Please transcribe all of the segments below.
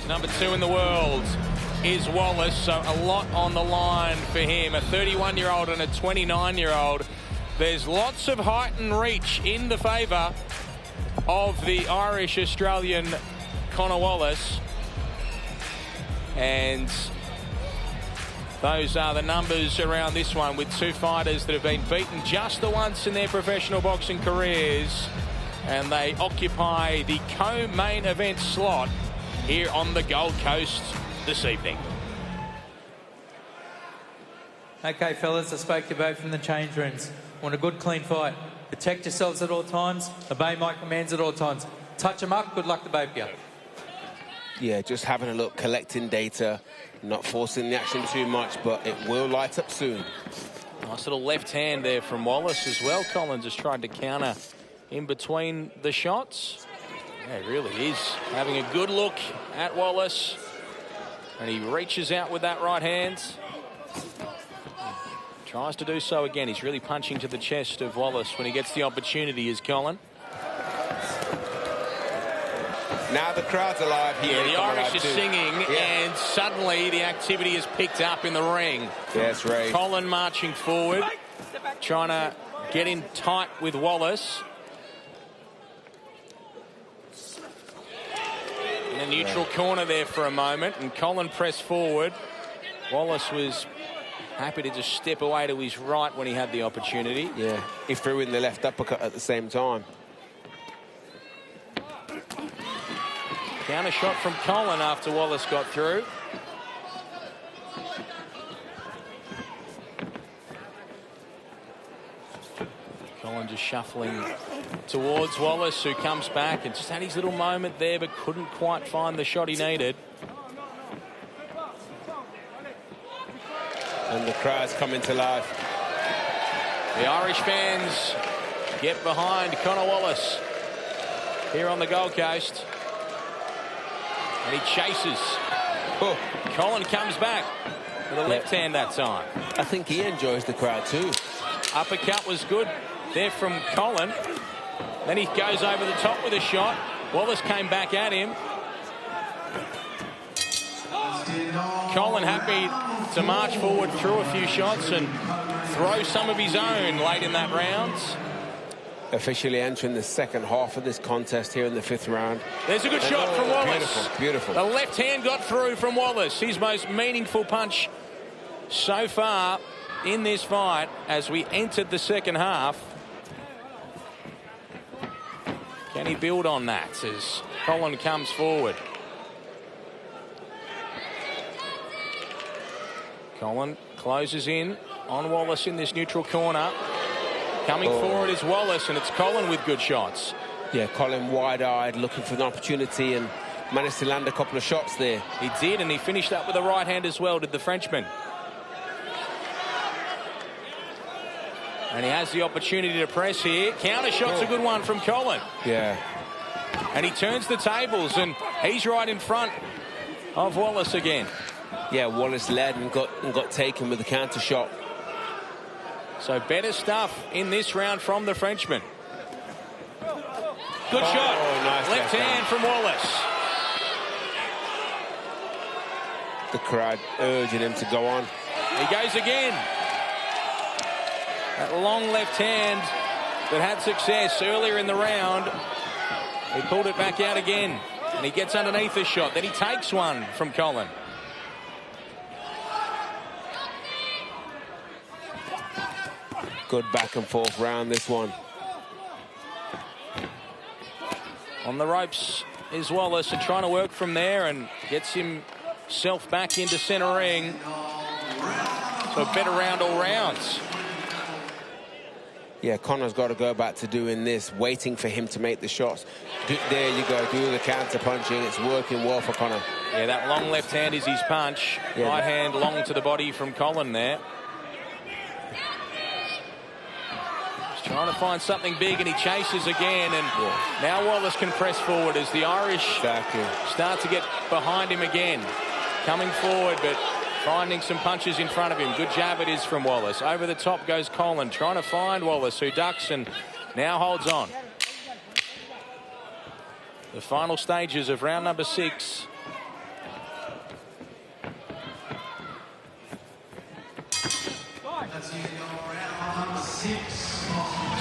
Number 2 in the world is Wallace, so a lot on the line for him. A 31-year-old and a 29-year-old. There's lots of height and reach in the favour of the Irish-Australian Conor Wallace. And those are the numbers around this one, with 2 fighters that have been beaten just the once in their professional boxing careers. And they occupy the co-main event slot here on the Gold Coast this evening. Okay, fellas, I spoke to you both from the change rooms. Want a good, clean fight. Protect yourselves at all times. Obey my commands at all times. Touch them up. Good luck to both of you. Yeah, just having a look, collecting data, not forcing the action too much, but it will light up soon. Nice little left hand there from Wallace as well. Colin just tried to counter in between the shots. Yeah, he really is having a good look at Wallace. And he reaches out with that right hand. Tries to do so again. He's really punching to the chest of Wallace when he gets the opportunity, is Colin. Now the crowd's alive here. Yeah, the Irish is singing, and suddenly the activity is picked up in the ring. Yes, Ray. Colin marching forward, trying to get in tight with Wallace. In a neutral corner there for a moment, and Colin pressed forward. Wallace was happy to just step away to his right when he had the opportunity. Yeah, he threw in the left uppercut at the same time. Counter shot from Colin after Wallace got through. Colin just shuffling towards Wallace, who comes back and just had his little moment there, but couldn't quite find the shot he needed. And the crowd's coming to life. The Irish fans get behind Conor Wallace here on the Gold Coast. And he chases. Oh. Colin comes back with a left hand that time. I think he enjoys the crowd too. Uppercut was good there from Colin. Then he goes over the top with a shot. Wallace came back at him. Colin happy to march forward through a few shots and throw some of his own late in that round. Officially entering the second half of this contest here in the 5th round. There's a good shot from Wallace. Beautiful, beautiful. The left hand got through from Wallace. His most meaningful punch so far in this fight as we entered the second half. Can he build on that as Colin comes forward? Colin closes in on Wallace in this neutral corner. Coming forward is Wallace, and it's Colin with good shots. Yeah, Colin wide-eyed, looking for an opportunity, and managed to land a couple of shots there. He did, and he finished up with a right hand as well, did the Frenchman. And he has the opportunity to press here. Counter shot's a good one from Colin. Yeah. And he turns the tables, and he's right in front of Wallace again. Yeah, Wallace led and got taken with the counter shot. So better stuff in this round from the Frenchman. Good shot. Nice left hand from Wallace. The crowd urging him to go on. He goes again. That long left hand that had success earlier in the round. He pulled it back out again. And he gets underneath the shot. Then he takes one from Colin. Good back and forth round, this one. On the ropes is Wallace, and trying to work from there, and gets himself back into centre ring. So a better round all rounds. Yeah, Conor's got to go back to doing this, waiting for him to make the shots. There you go, do the counter punching. It's working well for Conor. Yeah, that long left hand is his punch. Yeah, right hand long to the body from Colin there. Trying to find something big, and he chases again, and now Wallace can press forward as the Irish start to get behind him again. Coming forward, but finding some punches in front of him. Good jab it is from Wallace. Over the top goes Colin, trying to find Wallace, who ducks and now holds on. The final stages of round number 6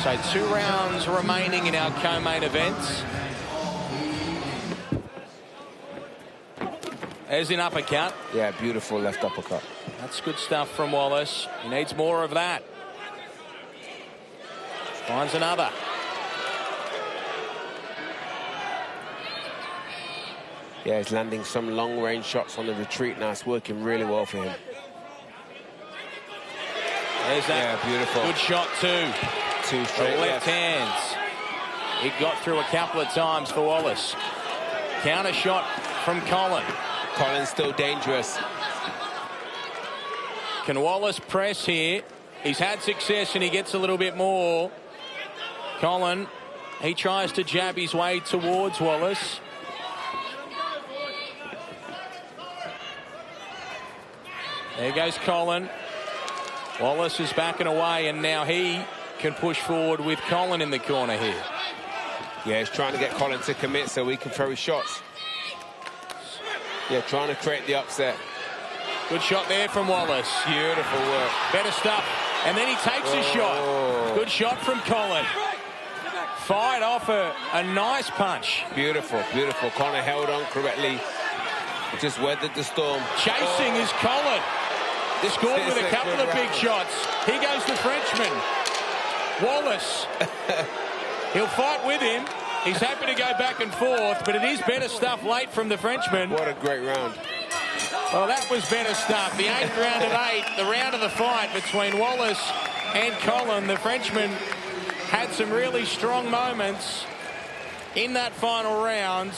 So 2 rounds remaining in our co-main events. There's an uppercut. Yeah, beautiful left uppercut. That's good stuff from Wallace. He needs more of that. Finds another. Yeah, he's landing some long-range shots on the retreat now. It's working really well for him. There's that. Yeah, beautiful. Good shot, too. 2 straight The left hands. He got through a couple of times for Wallace. Counter shot from Colin. Colin's still dangerous. Can Wallace press here? He's had success and he gets a little bit more. Colin, he tries to jab his way towards Wallace. There goes Colin. Wallace is backing away, and now he can push forward with Colin in the corner here. Yeah, he's trying to get Colin to commit so he can throw his shots. Yeah, trying to create the upset. Good shot there from Wallace. Beautiful work. Better stuff. And then he takes a shot. Good shot from Colin. Fired off a nice punch. Beautiful, beautiful. Conor held on correctly. Just weathered the storm. Chasing is Colin. Scored with a couple of big shots. Here goes the Frenchman. Wallace. He'll fight with him. He's happy to go back and forth, but it is better stuff late from the Frenchman. What a great round. Well, that was better stuff. The 8th round of 8, the round of the fight between Wallace and Colin. The Frenchman had some really strong moments in that final round.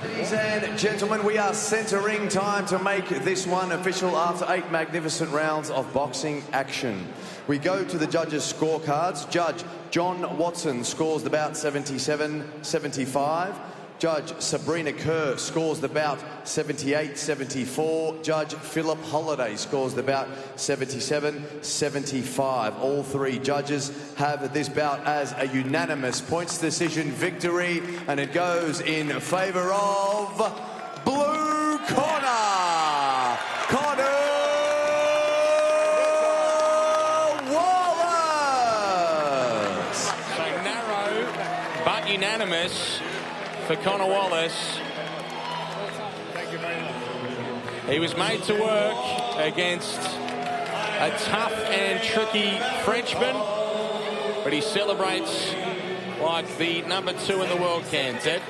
Ladies and gentlemen, we are centering time to make this one official after 8 magnificent rounds of boxing action. We go to the judges' scorecards. Judge John Watson scores the bout 77-75. Judge Sabrina Kerr scores the bout 78-74. Judge Philip Holliday scores the bout 77-75. All 3 judges have this bout as a unanimous points decision victory, and it goes in favour of blue corner, Conor Wallace. So narrow but unanimous for Conor Wallace. He was made to work against a tough and tricky Frenchman, but he celebrates like the #2 in the world can, Ted.